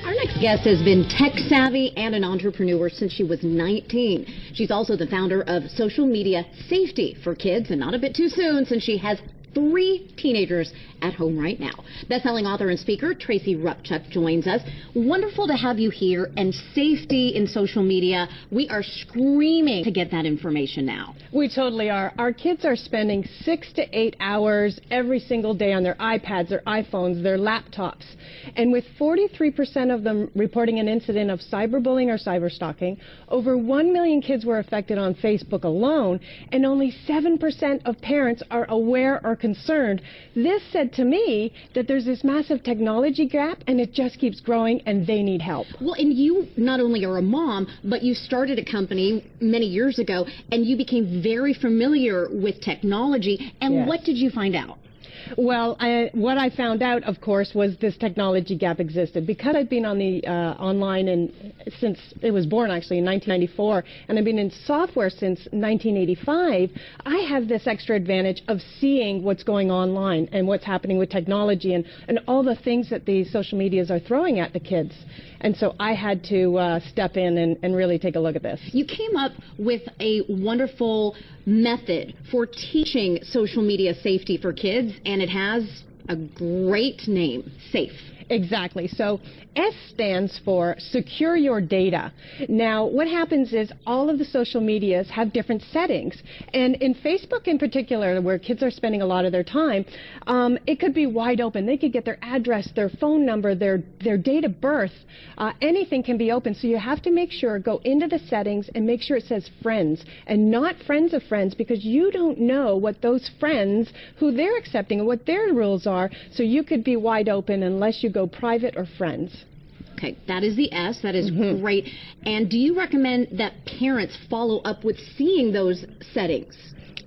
Our next guest has been tech-savvy and an entrepreneur since she was 19. She's also the founder of Social Media Safety for Kids, and not a bit too soon since she has 3 teenagers at home right now. Best-selling author and speaker Tracy Repchuk joins us. Wonderful to have you here. And safety in social media, we are screaming to get that information now. We totally are. Our kids are spending 6 to 8 hours every single day on their iPads, their iPhones, their laptops. And with 43% of them reporting an incident of cyberbullying or cyberstalking, over 1 million kids were affected on Facebook alone, and only 7% of parents are aware or concerned. This said to me that there's this massive technology gap, and it just keeps growing, and they need help. Well, and you not only are a mom, but you started a company many years ago, and you became very familiar with technology. And Yes. What did you find out? Well, what I found out, of course, was this technology gap existed. Because I've been on the online since it was born, actually, in 1994, and I've been in software since 1985, I have this extra advantage of seeing what's going online and what's happening with technology and all the things that the social medias are throwing at the kids. And so I had to step in and really take a look at this. You came up with a wonderful method for teaching social media safety for kids, and it has a great name, SAFE. Exactly. So S stands for secure your data. Now, what happens is all of the social medias have different settings. And in Facebook in particular, where kids are spending a lot of their time, it could be wide open. They could get their address, their phone number, their date of birth. Anything can be open. So you have to make sure, go into the settings and make sure it says friends and not friends of friends, because you don't know what those friends, who they're accepting and what their rules are. So you could be wide open unless you go private or friends. Okay, that is the S. That is great. And do you recommend that parents follow up with seeing those settings?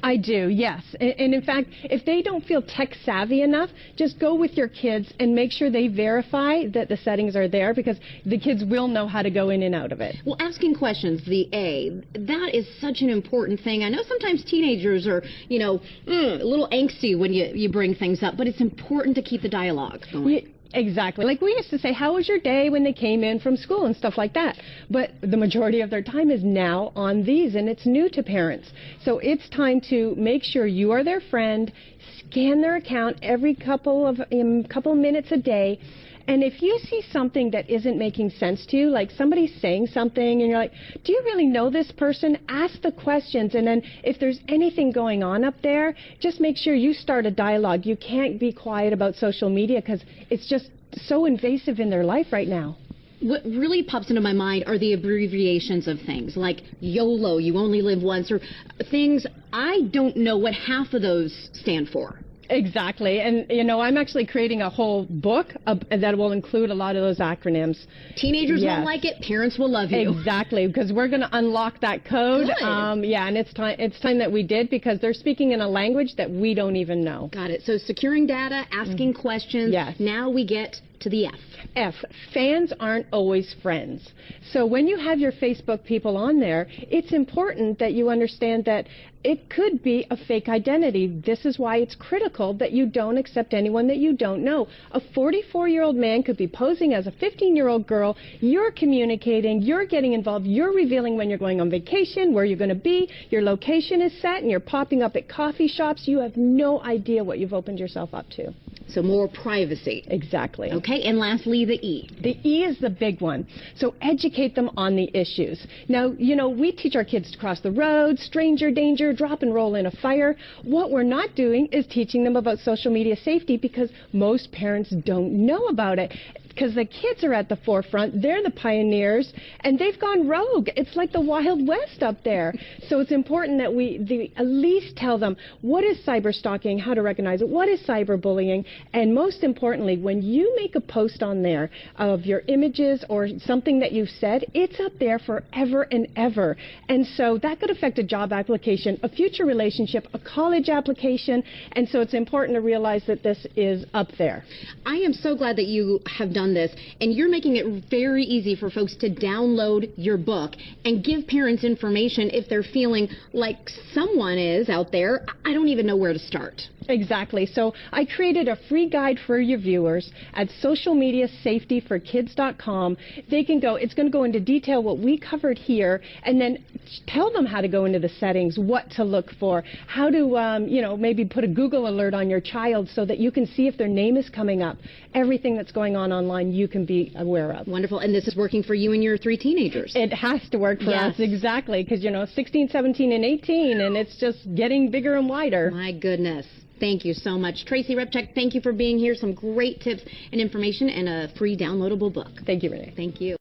I do, yes. And in fact, if they don't feel tech savvy enough, just go with your kids and make sure they verify that the settings are there, because the kids will know how to go in and out of it. Well, asking questions, the A, that is such an important thing. I know sometimes teenagers are, a little angsty when you bring things up, but it's important to keep the dialogue going. Exactly. Like we used to say, how was your day, when they came in from school and stuff like that. But the majority of their time is now on these, and it's new to parents. So it's time to make sure you are their friend, scan their account every couple of minutes a day. And if you see something that isn't making sense to you, like somebody's saying something and you're like, do you really know this person? Ask the questions. And then if there's anything going on up there, just make sure you start a dialogue. You can't be quiet about social media because it's just so invasive in their life right now. What really pops into my mind are the abbreviations of things like YOLO, you only live once, or things I don't know what half of those stand for. Exactly. And, I'm actually creating a whole book that will include a lot of those acronyms. Teenagers won't like it. Parents will love you. Exactly, because we're going to unlock that code. Good. And it's time that we did, because they're speaking in a language that we don't even know. Got it. So securing data, asking questions. Yes. Now we get to the F. F, fans aren't always friends. So when you have your Facebook people on there, it's important that you understand that it could be a fake identity. This is why it's critical that you don't accept anyone that you don't know. A 44-year-old man could be posing as a 15-year-old girl. You're communicating, you're getting involved, you're revealing when you're going on vacation, where you're going to be, your location is set, and you're popping up at coffee shops. You have no idea what you've opened yourself up to. So more privacy. Exactly. Okay, and lastly, the E. The E is the big one. So educate them on the issues. Now, we teach our kids to cross the road, stranger danger, drop and roll in a fire. What we're not doing is teaching them about social media safety, because most parents don't know about it. Because the kids are at the forefront, they're the pioneers, and they've gone rogue. It's like the Wild West up there. So it's important that we at least tell them what is cyberstalking, how to recognize it, what is cyberbullying, and most importantly, when you make a post on there of your images or something that you've said, it's up there forever and ever. And so that could affect a job application, a future relationship, a college application, and so it's important to realize that this is up there. I am so glad that you have done this, and you're making it very easy for folks to download your book and give parents information if they're feeling like someone is out there. I don't even know where to start. Exactly. So I created a free guide for your viewers at socialmediasafetyforkids.com. They can go, it's going to go into detail what we covered here, and then tell them how to go into the settings, what to look for, how to, maybe put a Google alert on your child so that you can see if their name is coming up. Everything that's going on online you can be aware of. Wonderful. And this is working for you and your 3 teenagers. It has to work for us, exactly, because, 16, 17, and 18, and it's just getting bigger and wider. My goodness. Thank you so much. Tracy Repchuk, thank you for being here. Some great tips and information and a free downloadable book. Thank you, Renee. Thank you.